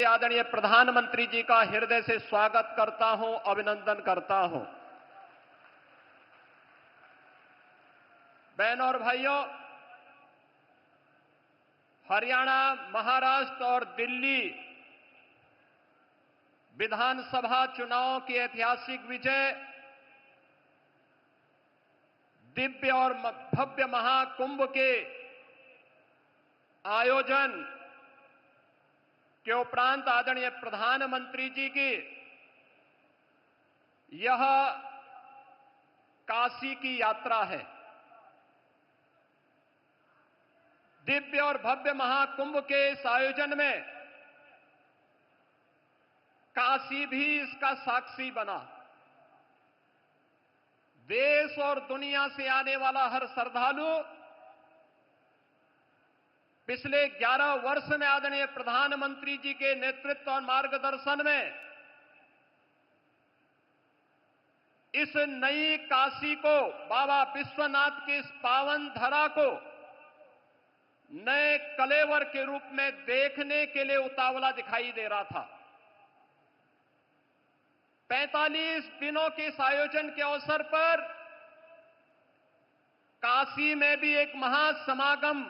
आदरणीय प्रधानमंत्री जी का हृदय से स्वागत करता हूं, अभिनंदन करता हूं। बहनों और भाइयों, हरियाणा, महाराष्ट्र और दिल्ली विधानसभा चुनावों की ऐतिहासिक विजय, दिव्य और भव्य महाकुंभ के आयोजन के उपरांत आदरणीय प्रधानमंत्री जी की यह काशी की यात्रा है। दिव्य और भव्य महाकुंभ के इस आयोजन में काशी भी इसका साक्षी बना। देश और दुनिया से आने वाला हर श्रद्धालु पिछले 11 वर्ष में आदरणीय प्रधानमंत्री जी के नेतृत्व और मार्गदर्शन में इस नई काशी को, बाबा विश्वनाथ की इस पावन धरा को नए कलेवर के रूप में देखने के लिए उतावला दिखाई दे रहा था। 45 दिनों के इस आयोजन के अवसर पर काशी में भी एक महासमागम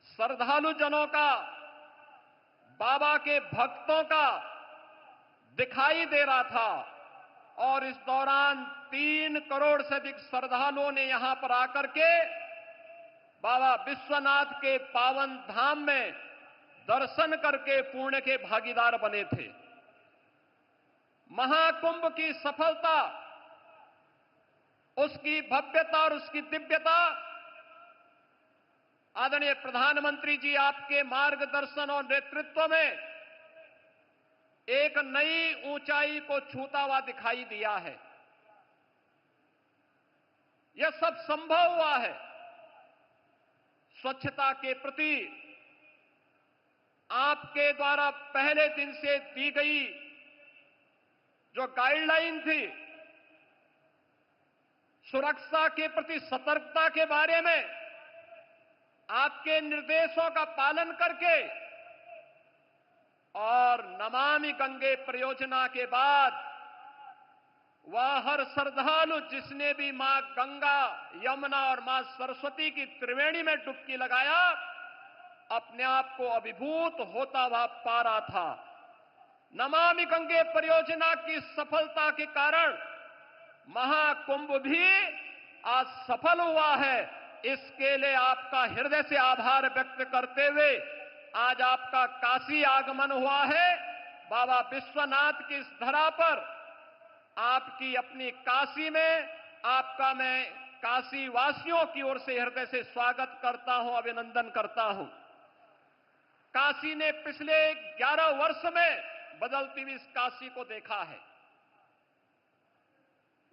श्रद्धालुजनों का, बाबा के भक्तों का दिखाई दे रहा था और इस दौरान 3 करोड़ से अधिक श्रद्धालुओं ने यहां पर आकर के बाबा विश्वनाथ के पावन धाम में दर्शन करके पुण्य के भागीदार बने थे। महाकुंभ की सफलता, उसकी भव्यता और उसकी दिव्यता आदरणीय प्रधानमंत्री जी आपके मार्गदर्शन और नेतृत्व में एक नई ऊंचाई को छूता हुआ दिखाई दिया है। यह सब संभव हुआ है स्वच्छता के प्रति आपके द्वारा पहले दिन से दी गई जो गाइडलाइन थी, सुरक्षा के प्रति सतर्कता के बारे में आपके निर्देशों का पालन करके और नमामि गंगे परियोजना के बाद वह हर श्रद्धालु जिसने भी मां गंगा, यमुना और मां सरस्वती की त्रिवेणी में डुबकी लगाया, अपने आप को अभिभूत होता हुआ पा रहा था। नमामि गंगे परियोजना की सफलता के कारण महाकुंभ भी आज सफल हुआ है। इसके लिए आपका हृदय से आभार व्यक्त करते हुए आज आपका काशी आगमन हुआ है। बाबा विश्वनाथ की इस धरा पर आपकी अपनी काशी में आपका मैं काशी वासियों की ओर से हृदय से स्वागत करता हूं, अभिनंदन करता हूं। काशी ने पिछले 11 वर्ष में बदलती हुई इस काशी को देखा है।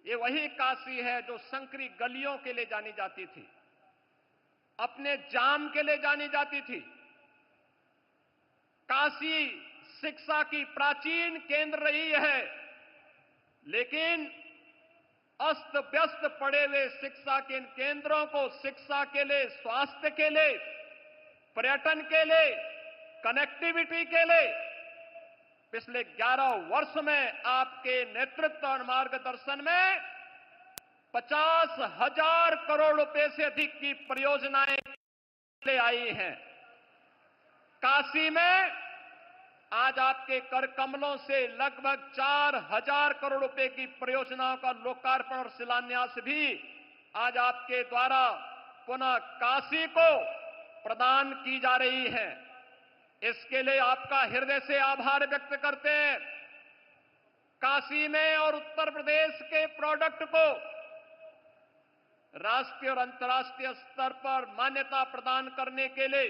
ये वही काशी है जो संकरी गलियों के लिए जानी जाती थी, अपने जाम के लिए जानी जाती थी। काशी शिक्षा की प्राचीन केंद्र रही है, लेकिन अस्त व्यस्त पड़े हुए शिक्षा के इन केंद्रों को शिक्षा के लिए, स्वास्थ्य के लिए, पर्यटन के लिए, कनेक्टिविटी के लिए पिछले 11 वर्ष में आपके नेतृत्व और मार्गदर्शन में 50,000 करोड़ रुपए से अधिक की परियोजनाएं ले आई हैं। काशी में आज आपके कर कमलों से लगभग 4,000 करोड़ रुपए की परियोजनाओं का लोकार्पण और शिलान्यास भी आज आपके द्वारा पुनः काशी को प्रदान की जा रही है। इसके लिए आपका हृदय से आभार व्यक्त करते हैं। काशी में और उत्तर प्रदेश के प्रोडक्ट को राष्ट्रीय और अंतर्राष्ट्रीय स्तर पर मान्यता प्रदान करने के लिए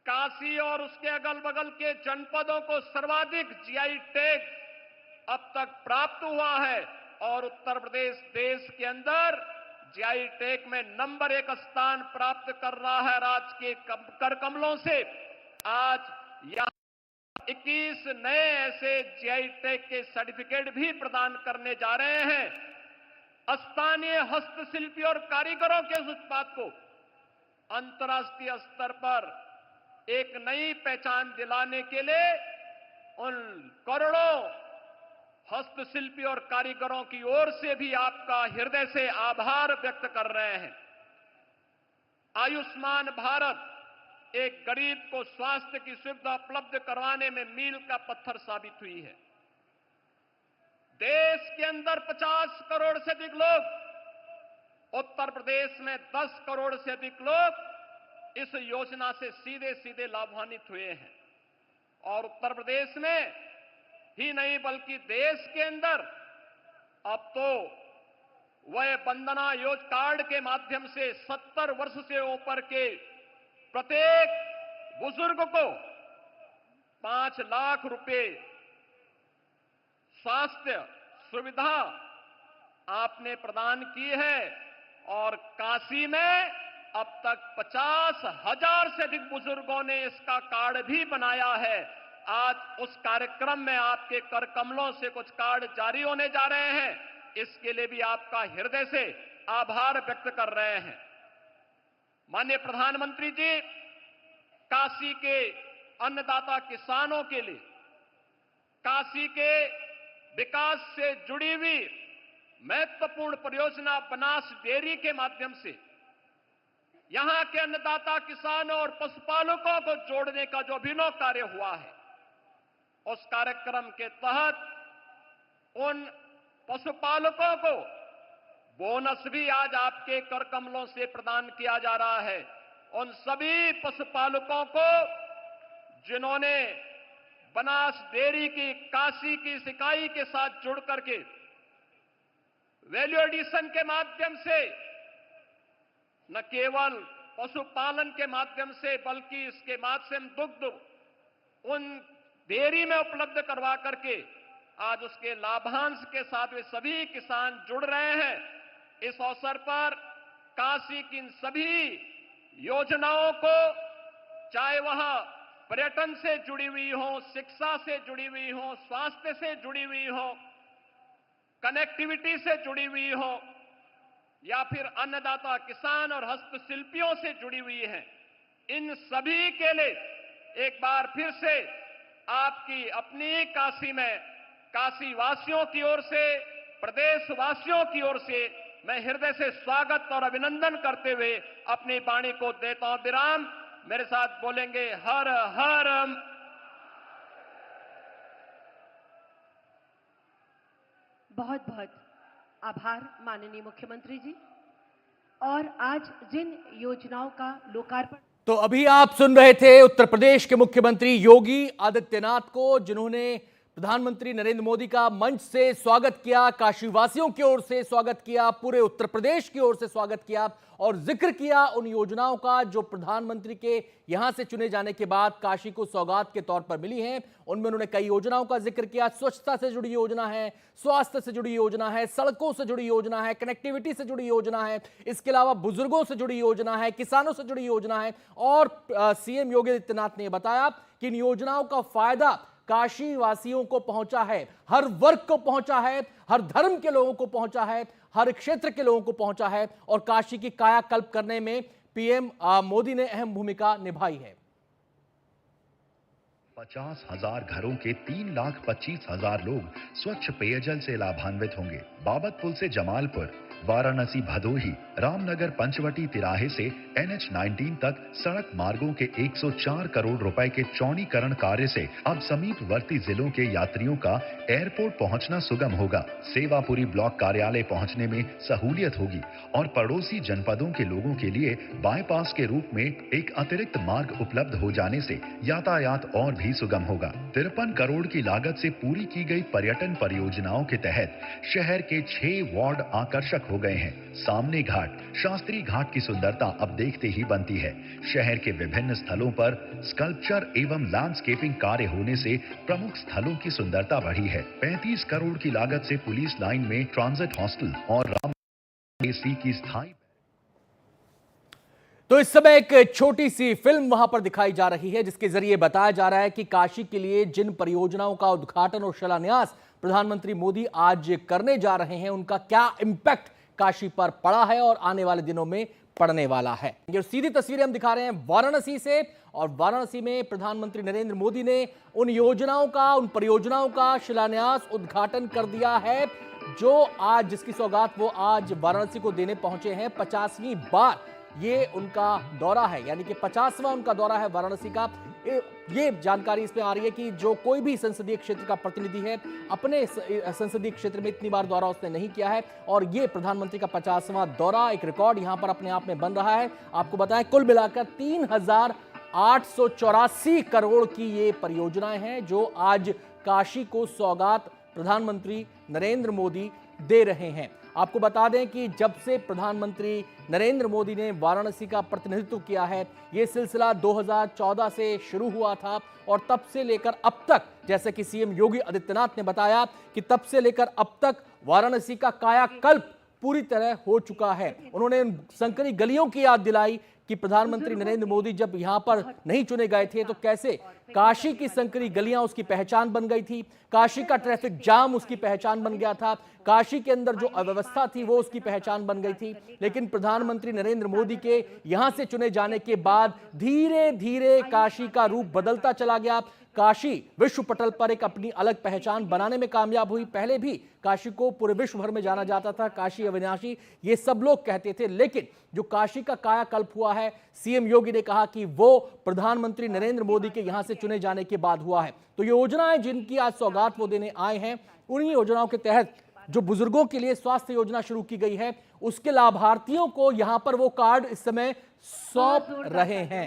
काशी और उसके अगल बगल के जनपदों को सर्वाधिक जीआई टैग अब तक प्राप्त हुआ है और उत्तर प्रदेश देश के अंदर जीआई टैग में नंबर 1 स्थान प्राप्त कर रहा है। राज्य के कर कमलों से आज यहां 21 नए ऐसे जीआई टैग के सर्टिफिकेट भी प्रदान करने जा रहे हैं। स्थानीय हस्तशिल्पी और कारीगरों के उत्पाद को अंतर्राष्ट्रीय स्तर पर एक नई पहचान दिलाने के लिए उन करोड़ों हस्तशिल्पी और कारीगरों की ओर से भी आपका हृदय से आभार व्यक्त कर रहे हैं। आयुष्मान भारत एक गरीब को स्वास्थ्य की सुविधा उपलब्ध करवाने में मील का पत्थर साबित हुई है। देश के अंदर 50 करोड़ से अधिक लोग, उत्तर प्रदेश में 10 करोड़ से अधिक लोग इस योजना से सीधे सीधे लाभान्वित हुए हैं। और उत्तर प्रदेश में ही नहीं बल्कि देश के अंदर अब तो वह वंदना योजना कार्ड के माध्यम से 70 वर्ष से ऊपर के प्रत्येक बुजुर्ग को 5 लाख रुपए स्वास्थ्य सुविधा आपने प्रदान की है। और काशी में अब तक 50,000 से अधिक बुजुर्गों ने इसका कार्ड भी बनाया है। आज उस कार्यक्रम में आपके कर कमलों से कुछ कार्ड जारी होने जा रहे हैं। इसके लिए भी आपका हृदय से आभार व्यक्त कर रहे हैं। माननीय प्रधानमंत्री जी, काशी के अन्नदाता किसानों के लिए काशी के विकास से जुड़ी हुई महत्वपूर्ण परियोजना बनास डेयरी के माध्यम से यहां के अन्नदाता किसानों और पशुपालकों को जोड़ने का जो अभिनव कार्य हुआ है, उस कार्यक्रम के तहत उन पशुपालकों को बोनस भी आज आपके कर कमलों से प्रदान किया जा रहा है। उन सभी पशुपालकों को जिन्होंने बनास डेयरी की काशी की इकाई के साथ जुड़ करके वैल्यू एडिशन के माध्यम से न केवल पशुपालन के माध्यम से बल्कि इसके माध्यम दुग्ध उन डेयरी में उपलब्ध करवा करके आज उसके लाभांश के साथ वे सभी किसान जुड़ रहे हैं। इस अवसर पर काशी की इन सभी योजनाओं को, चाहे वह पर्यटन से जुड़ी हुई हो, शिक्षा से जुड़ी हुई हो, स्वास्थ्य से जुड़ी हुई हो, कनेक्टिविटी से जुड़ी हुई हो, या फिर अन्नदाता किसान और हस्तशिल्पियों से जुड़ी हुई है, इन सभी के लिए एक बार फिर से आपकी अपनी काशी में काशी वासियों की ओर से, प्रदेशवासियों की ओर से मैं हृदय से स्वागत और अभिनंदन करते हुए अपनी वाणी को देता हूं विराम। मेरे साथ बोलेंगे हर हर। बहुत बहुत आभार माननीय मुख्यमंत्री जी। और आज जिन योजनाओं का लोकार्पण, तो अभी आप सुन रहे थे उत्तर प्रदेश के मुख्यमंत्री योगी आदित्यनाथ को, जिन्होंने प्रधानमंत्री नरेंद्र मोदी का मंच से स्वागत किया, काशीवासियों की ओर से स्वागत किया, पूरे उत्तर प्रदेश की ओर से स्वागत किया और जिक्र किया उन योजनाओं का जो प्रधानमंत्री के यहां से चुने जाने के बाद काशी को सौगात के तौर पर मिली हैं। उनमें उन्होंने कई योजनाओं का जिक्र किया। स्वच्छता से जुड़ी योजना है, स्वास्थ्य से जुड़ी योजना है, सड़कों से जुड़ी योजना है, कनेक्टिविटी से जुड़ी योजना है, इसके अलावा बुजुर्गों से जुड़ी योजना है, किसानों से जुड़ी योजना है। और सीएम योगी आदित्यनाथ ने बताया कि इन योजनाओं का फायदा काशी वासियों को पहुंचा है, हर वर्ग को पहुंचा है, हर धर्म के लोगों को पहुंचा है, हर क्षेत्र के लोगों को पहुंचा है और काशी की कायाकल्प करने में पीएम मोदी ने अहम भूमिका निभाई है। 50,000 घरों के 3,25,000 लोग स्वच्छ पेयजल से लाभान्वित होंगे। बाबत पुल से जमालपुर, वाराणसी भदोही, रामनगर पंचवटी तिराहे से NH-19 तक सड़क मार्गों के 104 करोड़ रुपए के चौड़ीकरण कार्य से अब समीपवर्ती जिलों के यात्रियों का एयरपोर्ट पहुंचना सुगम होगा। सेवापुरी ब्लॉक कार्यालय पहुंचने में सहूलियत होगी और पड़ोसी जनपदों के लोगों के लिए बाईपास के रूप में एक अतिरिक्त मार्ग उपलब्ध हो जाने से यातायात और भी सुगम होगा। 53 करोड़ की लागत से पूरी की गई पर्यटन परियोजनाओं के तहत शहर के 6 वार्ड आकर्षक हो गए हैं। सामने घाट, शास्त्री घाट की सुंदरता अब देखते ही बनती है। शहर के विभिन्न स्थलों पर स्कल्पचर एवं लैंडस्केपिंग कार्य होने से प्रमुख स्थलों की सुंदरता बढ़ी है। 35 करोड़ की लागत से पुलिस लाइन में ट्रांजिट हॉस्टल और राम एसी की स्थायी। तो इस समय एक छोटी सी फिल्म वहां पर दिखाई जा रही है, जिसके जरिए बताया जा रहा है कि काशी के लिए जिन परियोजनाओं का उद्घाटन और शिलान्यास प्रधानमंत्री मोदी आज करने जा रहे हैं, उनका क्या इंपैक्ट काशी पर पड़ा है और आने वाले दिनों में पड़ने वाला है। ये सीधी तस्वीरें हम दिखा रहे हैं वाराणसी से, और वाराणसी में प्रधानमंत्री नरेंद्र मोदी ने उन योजनाओं का, उन परियोजनाओं का शिलान्यास, उद्घाटन कर दिया है जो आज, जिसकी सौगात वो आज वाराणसी को देने पहुंचे हैं। 50वीं बार ये उनका दौरा है, यानी कि 50वां उनका दौरा है वाराणसी का। ये जानकारी इसमें आ रही है कि जो कोई भी संसदीय क्षेत्र का प्रतिनिधि है, अपने संसदीय क्षेत्र में इतनी बार दौरा उसने नहीं किया है, और ये प्रधानमंत्री का 50वां दौरा एक रिकॉर्ड यहां पर अपने आप में बन रहा है। आपको बताएं, कुल मिलाकर 3,884 करोड़ की ये परियोजनाएं हैं जो आज काशी को सौगात प्रधानमंत्री नरेंद्र मोदी दे रहे हैं। आपको बता दें कि जब से प्रधानमंत्री नरेंद्र मोदी ने वाराणसी का प्रतिनिधित्व किया है, यह सिलसिला 2014 से शुरू हुआ था, और तब से लेकर अब तक, जैसे कि सीएम योगी आदित्यनाथ ने बताया कि तब से लेकर अब तक वाराणसी का कायाकल्प पूरी तरह हो चुका है। उन्होंने संकरी गलियों की याद दिलाई कि प्रधानमंत्री नरेंद्र मोदी जब यहां पर नहीं चुने गए थे तो कैसे काशी की संकरी गलियां उसकी पहचान बन गई थी, काशी का ट्रैफिक जाम उसकी पहचान बन गया था, काशी के अंदर जो अव्यवस्था थी वो उसकी पहचान बन गई थी। लेकिन प्रधानमंत्री नरेंद्र मोदी के यहां से चुने जाने के बाद धीरे धीरे काशी का रूप बदलता चला गया। काशी विश्व पटल पर एक अपनी अलग पहचान बनाने में कामयाब हुई। पहले भी काशी को पूरे विश्व भर में जाना जाता था, काशी अविनाशी ये सब लोग कहते थे, लेकिन जो काशी का कायाकल्प हुआ है, सीएम योगी ने कहा कि वो प्रधानमंत्री नरेंद्र मोदी के यहां से चुने जाने के बाद हुआ है। तो ये योजनाएं जिनकी आज सौगात वो देने आए हैं, उन्हीं योजनाओं के तहत जो बुजुर्गों के लिए स्वास्थ्य योजना शुरू की गई है, उसके लाभार्थियों को यहां पर वो कार्ड इस समय सौंप रहे हैं।